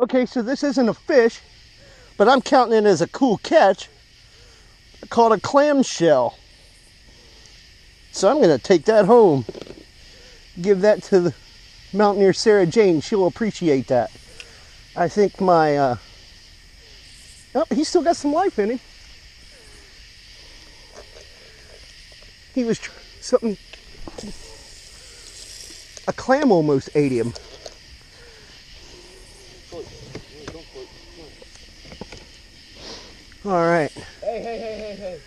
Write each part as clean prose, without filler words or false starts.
Okay, so this isn't a fish, but I'm counting it as a cool catch called a clamshell. So I'm going to take that home. Give that to the mountaineer Sarah Jane. She'll appreciate that. I think my... oh, he's still got some life in him. He was something... A clam almost ate him. All right. Hey.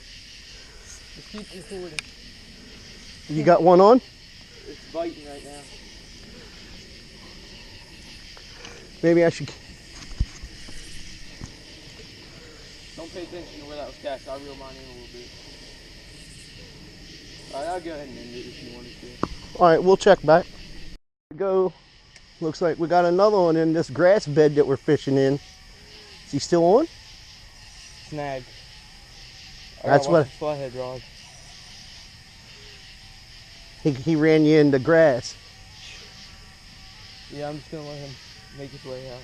Just keep recording. You got one on? It's biting right now. Maybe I should... Don't pay attention to where that was cast. I'll reel mine in a little bit. Alright, I'll go ahead and end it if you wanted to. All right, we'll check back. Go. Looks like we got another one in this grass bed that we're fishing in. Is he still on? Snag. That's what... Flathead rod. He ran you into grass. Yeah, I'm just gonna let him make his way out.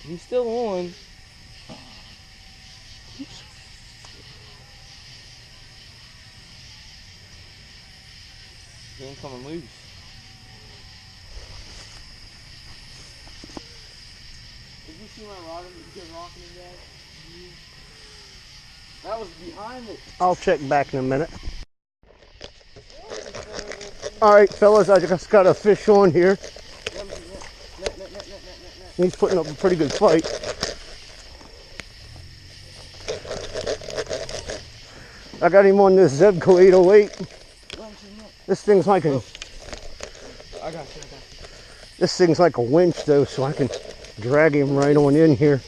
He's still on. Oops. He ain't coming loose. Did you see my rod rocking in that? That was behind it. I'll check back in a minute. All right, fellas, I just got a fish on here. He's putting up a pretty good fight. I got him on this Zebco 808. This thing's like a... I got you. This thing's like a winch though, so I can drag him right on in here.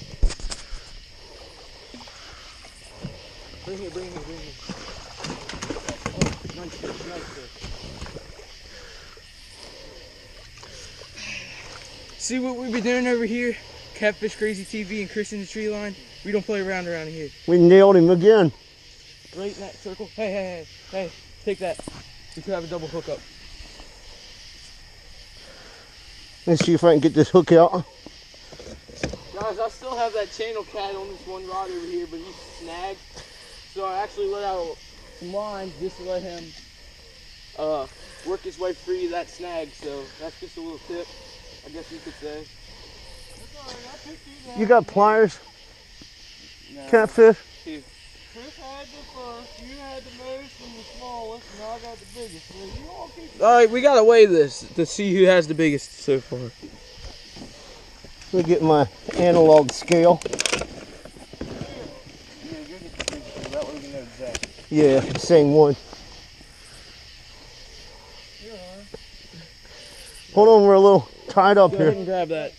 Bring here. Oh, nice fish. See what we've been doing over here? Catfish Crazy TV and Chris in the Tree Line. We don't play around here. We nailed him again. Right in that circle. Hey, take that. We could have a double hookup. Let's see if I can get this hook out. Guys, I still have that channel cat on this one rod over here, but he's snagged. So I actually let out some line just to let him work his way free of that snag. So that's just a little tip, I guess you could say. You got pliers? No. Catfish? Here. Chris had the first, you had the most and the smallest, and I got the biggest. So you all keep... Alright, we gotta weigh this to see who has the biggest so far. Let me get my analog scale. Yeah, same one. Hold on, we're a little tied up Go here. ahead and grab that.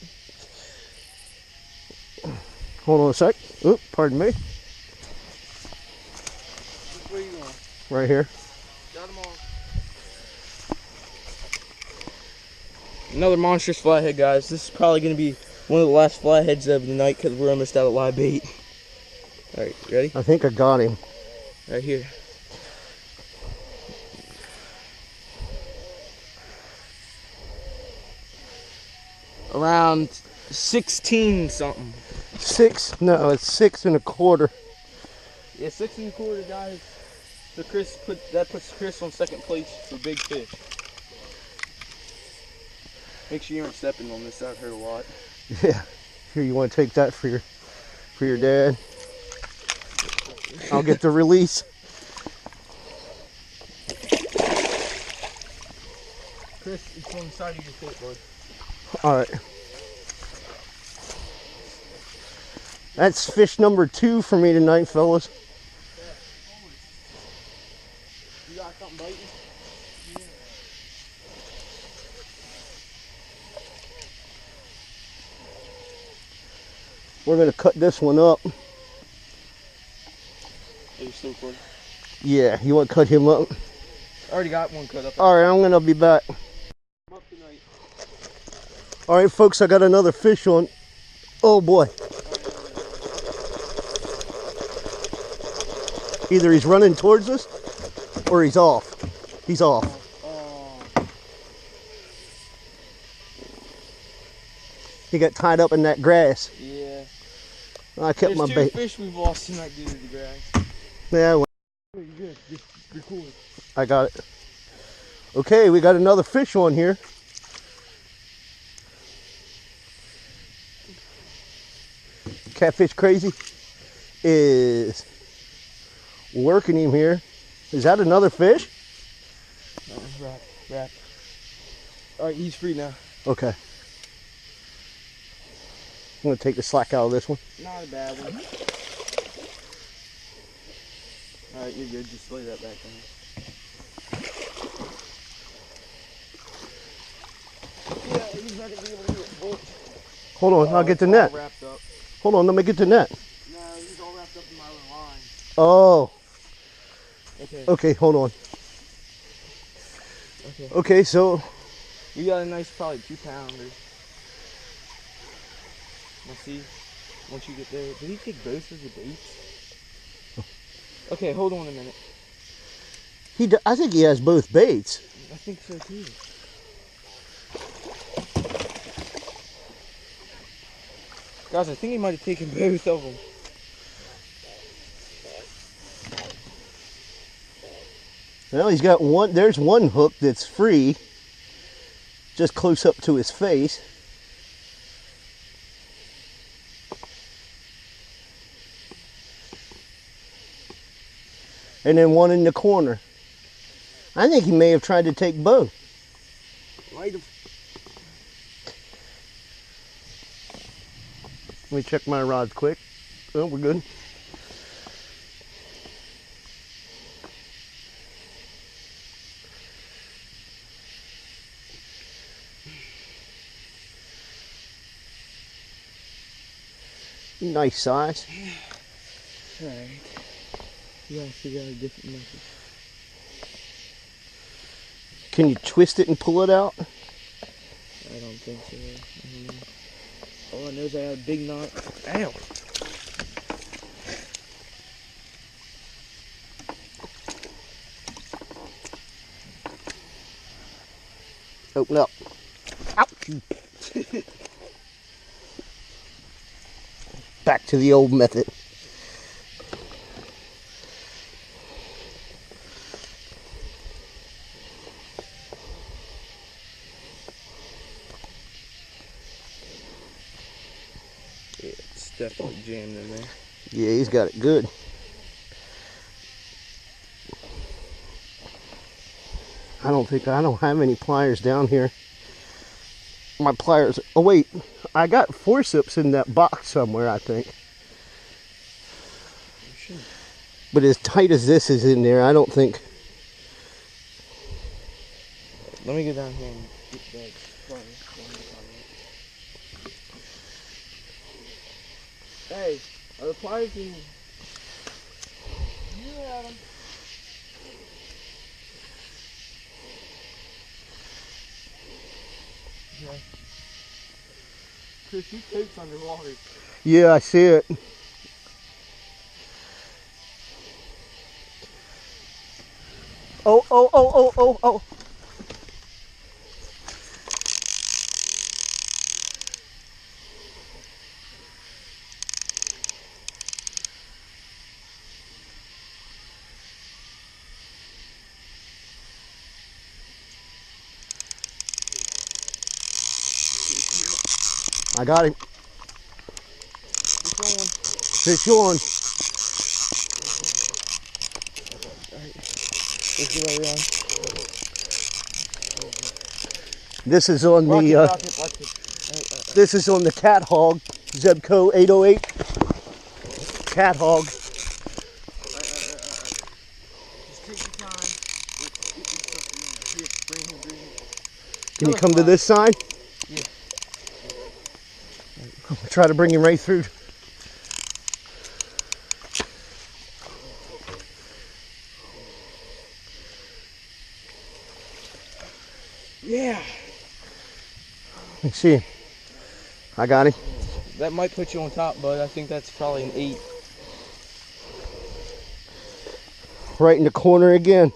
Hold on a sec. Oop, pardon me. Where you going? Right here. Got them all. Another monstrous flathead, guys. This is probably going to be one of the last flatheads of the night because we're almost out of live bait. Alright, ready? I think I got him. Right here. Around 16 something. 6? No, it's 6 1/4. Yeah, 6 1/4, guys. So that puts Chris on second place for big fish. Make sure you aren't stepping on this. That hurt a lot. Yeah. Here, you want to take that for your dad? I'll get the release. Chris, it's on the side of your foot, bud. All right. That's fish number 2 for me tonight, fellas. You got something biting? Yeah. We're going to cut this one up. Are you still recording? Yeah, you want to cut him up? I already got one cut up. All right, I'm going to be back. Up tonight. All right, folks, I got another fish on. Oh, boy. Either he's running towards us or he's off. He's off. He got tied up in that grass. Yeah. I kept my bait. There's 2 fish we've lost tonight due to the grass. Yeah, well, You're good. Just record. I got it. Okay, we got another fish on here. Catfish Crazy is working him here. Is that another fish? Wrap. Alright, he's free now. Okay. I'm going to take the slack out of this one. Not a bad one. Alright, you're good. Just lay that back down. Yeah, he's not going to be able to get bolt. Hold on, I'll get the net. Wrapped up. Hold on, let me get the net. No, he's all wrapped up in my other line. Oh. Okay. Okay, hold on. Okay. Okay, so You got a nice, probably 2-pounder. Now see, once you get there, did he take both of the baits? Okay, hold on a minute. I think he has both baits. I think so too. Guys, I think he might have taken both of them. Well, he's got one. There's one hook that's free, just close up to his face. And then one in the corner. I think he may have tried to take both. Might have. Let me check my rods quick. Oh, we're good. Nice size. Alright. You gotta figure out a different method. Can you twist it and pull it out? I don't think so. All I know is I had a big knot. Ow! Open up. Ouch! Back to the old method. Yeah, it's definitely jammed in there. Yeah, he's got it good. I don't have any pliers down here. My pliers, oh wait, I got forceps in that box somewhere, I think. Sure. But as tight as this is in there, I don't think. Let me go down here and get that pliers. Hey, are the pliers in? You had them. Okay. Chris, your coat's underwater. Yeah, I see it. Oh. I got him. Fish on. Alright. Let's get over on. This is on Rocket. This is on the Cat Hog, Zebco 808. Cat Hog. Just take your time. Bring him. Can you come to this side? Yeah. I'll try to bring him right through. Yeah. Let me see. I got him. That might put you on top, bud. I think that's probably an 8. right in the corner again.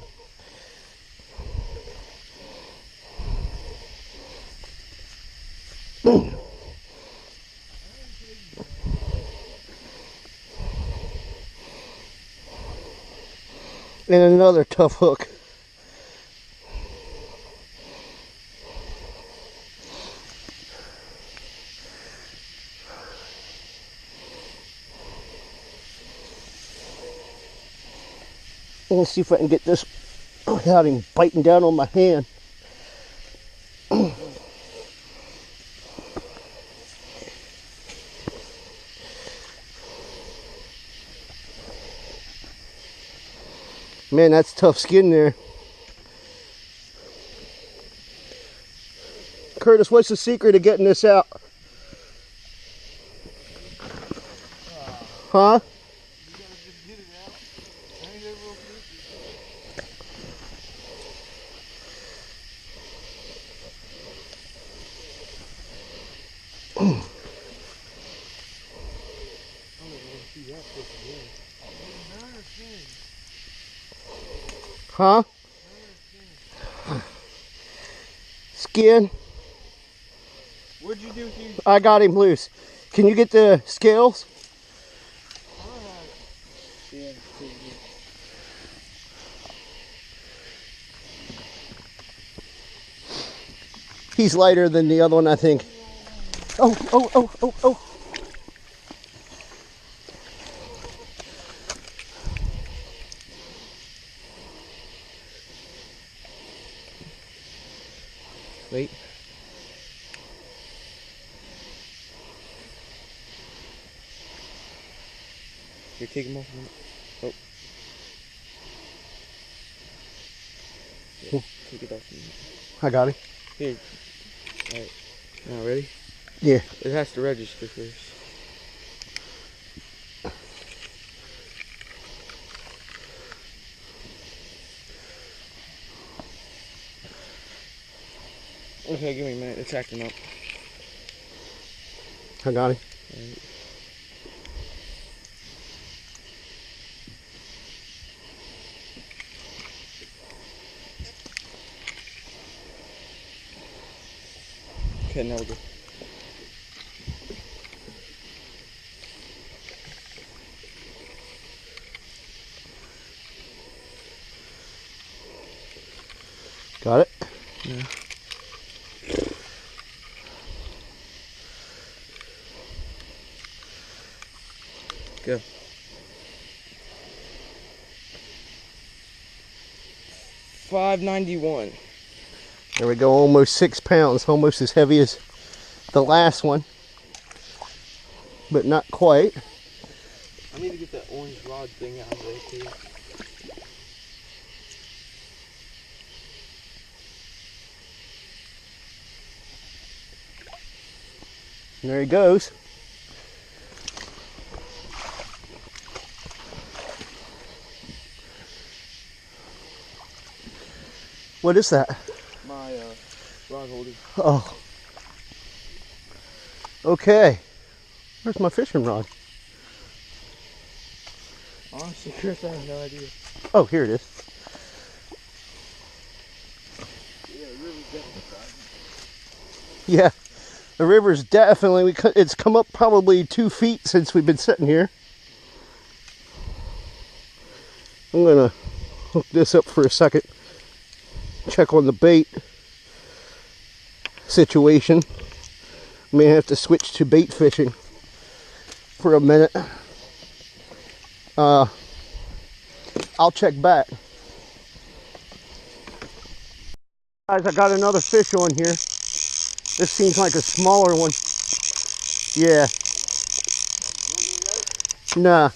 And another tough hook. Let's see if I can get this without him biting down on my hand. Man, that's tough skin there. Curtis, what's the secret of getting this out? Huh? Huh? Skin? What'd you do with you? I got him loose. Can you get the scales? Yeah. He's lighter than the other one, I think. Oh, oh, oh, oh, oh. Wait. Here, take him off a minute. Oh. Yeah, take it off a minute. I got him. Here. Alright. Now ready? Yeah. It has to register first. Okay, give me a minute. It's acting up. I got him. Right. Okay, now we're good. Got it? Yeah. Go. $5.91. There we go, almost 6 pounds, almost as heavy as the last one, but not quite. I need to get that orange rod thing out of there too. And there he goes. What is that? My rod holder. Oh. Okay. Where's my fishing rod? Honestly, Chris, I have no idea. Oh, here it is. Yeah, the river's definitely frozen. Yeah, the river's definitely, it's come up probably 2 feet since we've been sitting here. I'm gonna hook this up for a second. Check on the bait situation. May have to switch to bait fishing for a minute. I'll check back. Guys, I got another fish on here. This seems like a smaller one. Yeah. Nah.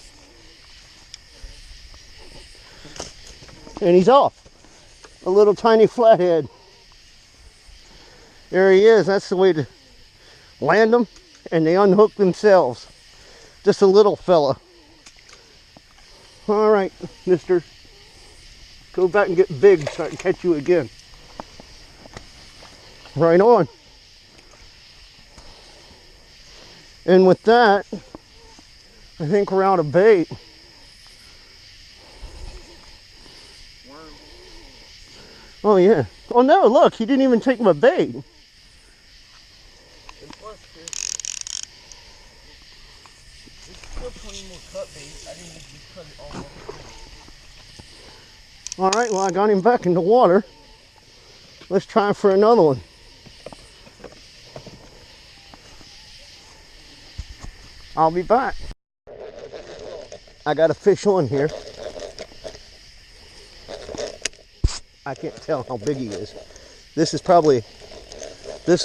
And he's off. A little tiny flathead. There he is. That's the way to land them, and they unhook themselves. Just a little fella. All right, mister. Go back and get big so I can catch you again. Right on. And with that, I think we're out of bait. Oh yeah. Oh no, look, he didn't even take my bait. And plus, Chris, there's still plenty more cut bait. I didn't just cut it all off. Alright, well I got him back in the water. Let's try for another one. I'll be back. I got a fish on here. I can't tell how big he is. This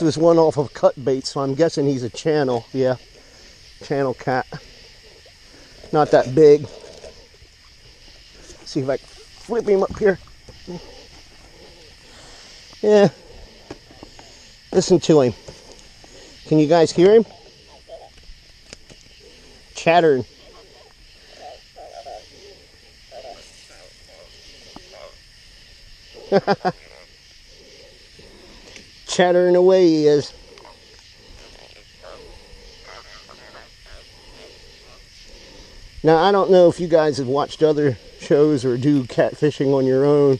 was one off of cut bait, so I'm guessing he's a channel. Yeah, channel cat. Not that big. See if I can flip him up here. Yeah. Listen to him. Can you guys hear him? Chattering. Chattering away he is. Now I don't know if you guys have watched other shows or do catfishing on your own,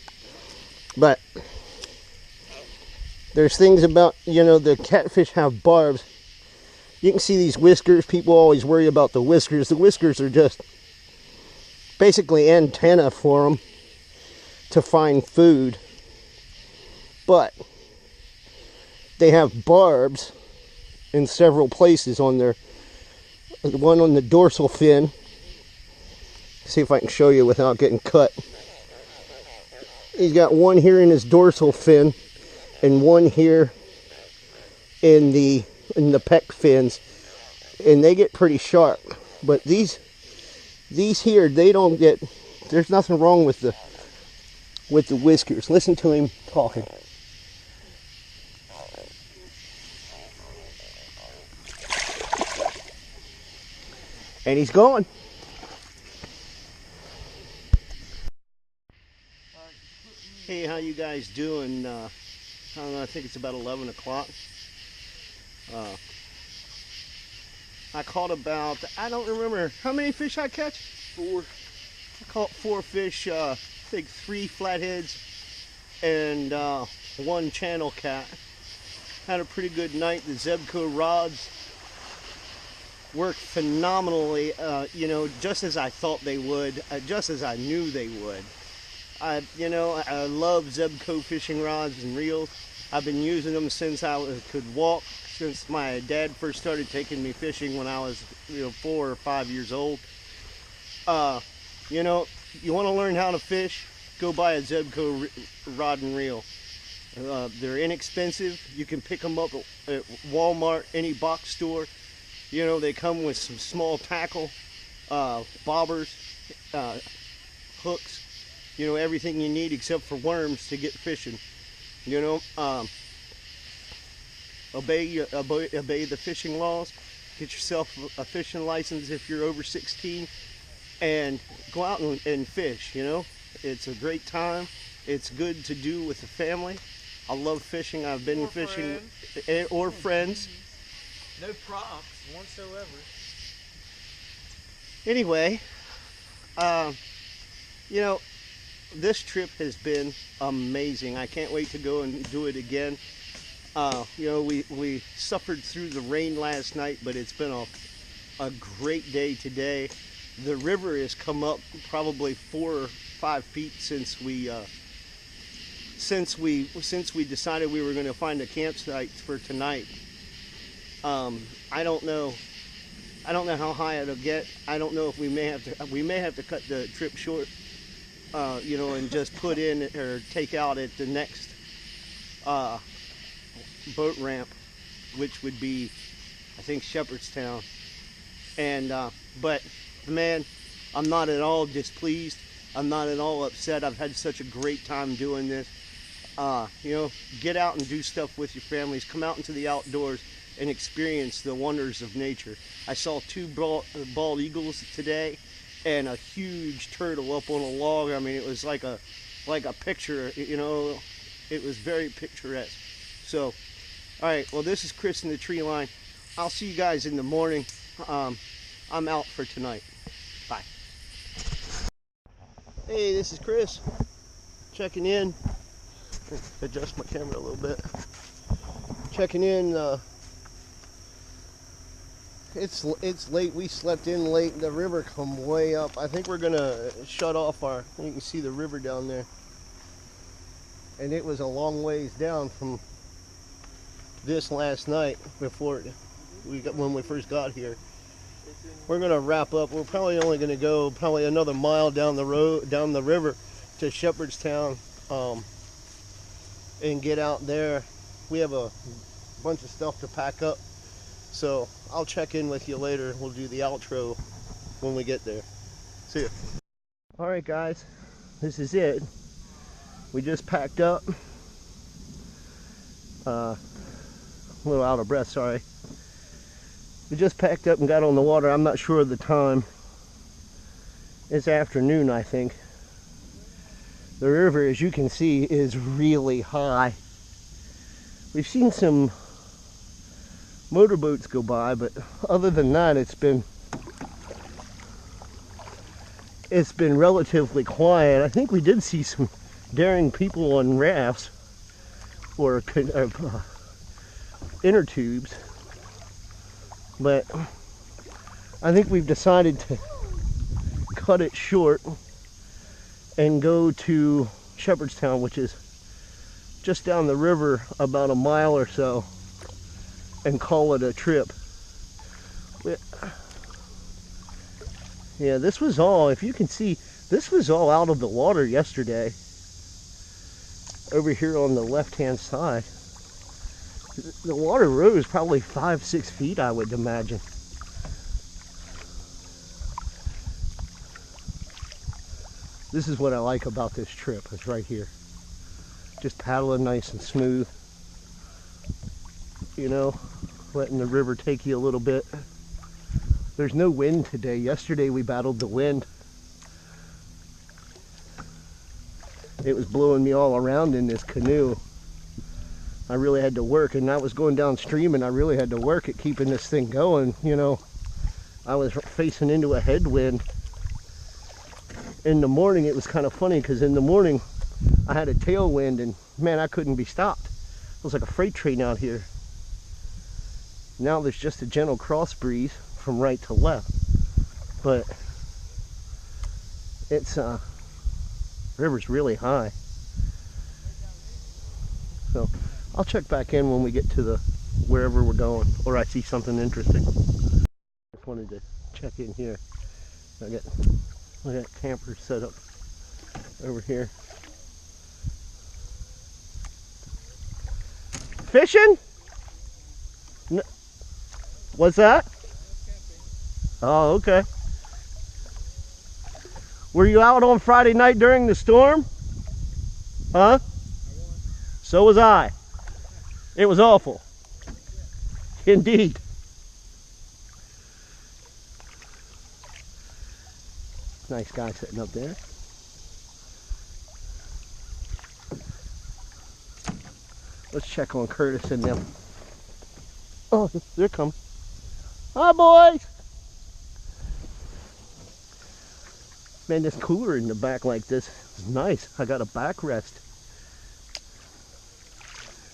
but there's things about, you know, the catfish have barbs. You can see these whiskers. People always worry about the whiskers. The whiskers are just basically antenna for them to find food. But they have barbs in several places on their, one on the dorsal fin. See if I can show you without getting cut. He's got one here in his dorsal fin and one here in the pec fins, and they get pretty sharp. But these here, they don't get, there's nothing wrong with the whiskers. Listen to him talking. And he's gone. Hey, how you guys doing? I don't know, I think it's about 11 o'clock. I caught about, I don't remember, how many fish I catch? 4. I caught 4 fish, I think 3 flatheads and 1 channel cat. Had a pretty good night. The Zebco rods worked phenomenally, you know, just as I thought they would, just as I knew they would. I love Zebco fishing rods and reels. I've been using them since I could walk, since my dad first started taking me fishing when I was, 4 or 5 years old. You know, you want to learn how to fish, go buy a Zebco rod and reel. They're inexpensive. You can pick them up at Walmart, any box store. You know, they come with some small tackle, bobbers, hooks, everything you need except for worms to get fishing. Obey the fishing laws. Get yourself a fishing license if you're over 16, and go out and fish. It's a great time. It's good to do with the family. I love fishing. I've been fishing, or friends. No props whatsoever. Anyway, this trip has been amazing. I can't wait to go and do it again. We suffered through the rain last night, but it's been a great day today. The river has come up probably 4 or 5 feet since we decided we were going to find a campsite for tonight. I don't know how high it'll get. I don't know if we may have to cut the trip short, and just put in or take out at the next boat ramp, which would be, I think, Shepherdstown. And but man, I'm not at all displeased. I'm not at all upset. I've had such a great time doing this. Get out and do stuff with your families. Come out into the outdoors and experience the wonders of nature. I saw 2 bald eagles today and a huge turtle up on a log. I mean, it was like a picture, it was very picturesque. So, all right, well, this is Chris in the tree line. I'll see you guys in the morning. I'm out for tonight. Bye. Hey, this is Chris checking in. Adjust my camera a little bit. Checking in. It's late. We slept in late. The river come way up. I think we're gonna shut off our. You can see the river down there, and it was a long ways down from this last night before when we first got here. We're gonna wrap up. We're probably only gonna go another mile down the road, down the river to Shepherdstown, and get out there. We have a bunch of stuff to pack up, so I'll check in with you later. We'll do the outro when we get there. See ya. All right, guys, this is it. We just packed up. A little out of breath, sorry. We just packed up and got on the water. I'm not sure of the time. It's afternoon, I think. The river, as you can see, is really high. We've seen some motorboats go by, but other than that, it's been relatively quiet. I think we did see some daring people on rafts or inner tubes, but I think we've decided to cut it short and go to Shepherdstown, which is just down the river about a mile or so, and call it a trip. Yeah, this was all, if you can see, this was all out of the water yesterday. Over here on the left-hand side. The water rose probably 5-6 feet, I would imagine. This is what I like about this trip. It's right here. Just paddling nice and smooth. You know, letting the river take you a little bit. There's no wind today. Yesterday we battled the wind. It was blowing me all around in this canoe. I really had to work, and I was going downstream, and I really had to work at keeping this thing going. You know, I was facing into a headwind. In the morning, it was kind of funny, because in the morning, I had a tailwind, and man, I couldn't be stopped. It was like a freight train out here. Now there's just a gentle cross breeze from right to left, but it's river's really high. So I'll check back in when we get to the wherever we're going, or I see something interesting. Just wanted to check in here. I got campers set up over here. Fishing? No. What's that? Oh, okay. Were you out on Friday night during the storm? Huh? So was I. It was awful. Indeed. Nice guy sitting up there. Let's check on Curtis and them. Oh, they're coming. Hi, boys. Man, this cooler in the back like this is nice. I got a backrest.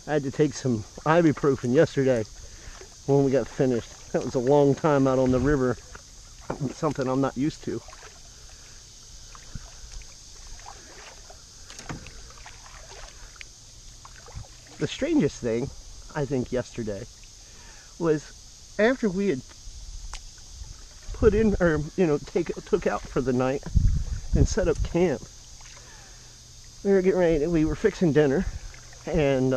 I had to take some ibuprofen yesterday when we got finished. That was a long time out on the river. Something I'm not used to. The strangest thing, I think, yesterday was after we had put in, or took out for the night and set up camp. We were getting ready. We were fixing dinner, and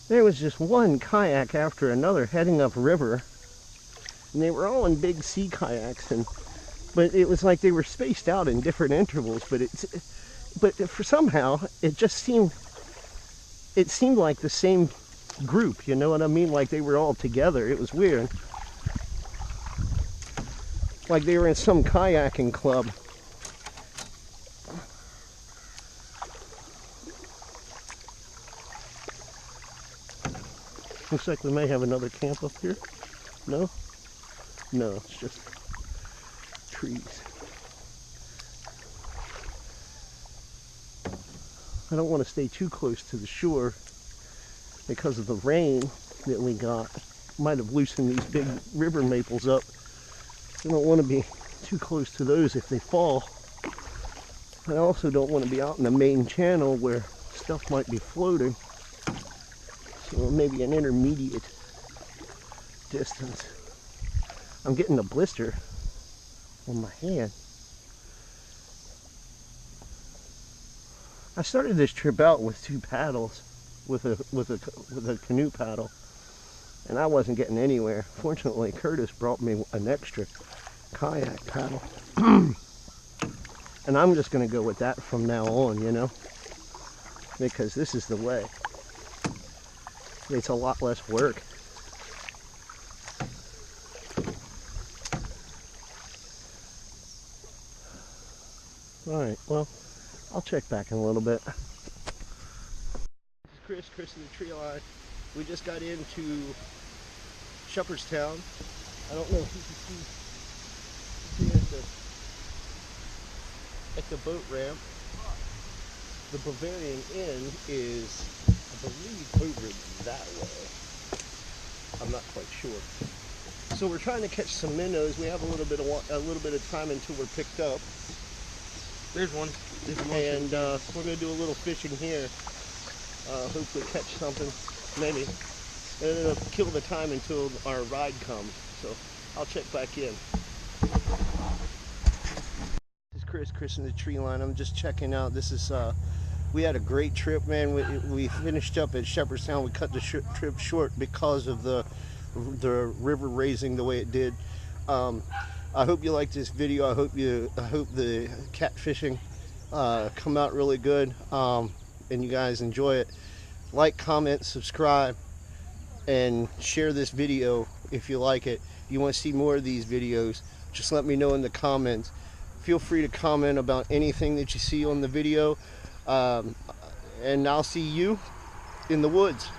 there was just one kayak after another heading up river, and they were all in big sea kayaks, but it was like they were spaced out in different intervals. But for somehow it just seemed. It seemed like the same group, you know what I mean? Like they were all together. It was weird. Like they were in some kayaking club. Looks like we may have another camp up here. No? No, it's just trees. I don't want to stay too close to the shore because of the rain that we got. Might have loosened these big river maples up. I don't want to be too close to those if they fall. I also don't want to be out in the main channel where stuff might be floating. So maybe an intermediate distance. I'm getting a blister on my hand. I started this trip out with 2 paddles, with a canoe paddle, and I wasn't getting anywhere. Fortunately, Curtis brought me an extra kayak paddle, and I'm just going to go with that from now on, you know, because this is the way. It's a lot less work. All right, well, I'll check back in a little bit. This is Chris in the tree line. We just got into Shepherdstown. I don't know if you can see at the boat ramp. The Bavarian Inn is, I believe, over that way. I'm not quite sure. So we're trying to catch some minnows. We have a little bit of time until we're picked up. There's one. And we're going to do a little fishing here. Hopefully catch something, maybe. And it'll kill the time until our ride comes. So I'll check back in. This is Chris in the tree line. I'm just checking out. This is, we had a great trip, man. We finished up at Shepherdstown. We cut the trip short because of the river raising the way it did. I hope you like this video. I hope the catfishing come out really good, and you guys enjoy it. Like, comment, subscribe, and share this video if you like it. If you want to see more of these videos, just let me know in the comments. Feel free to comment about anything that you see on the video, and I'll see you in the woods.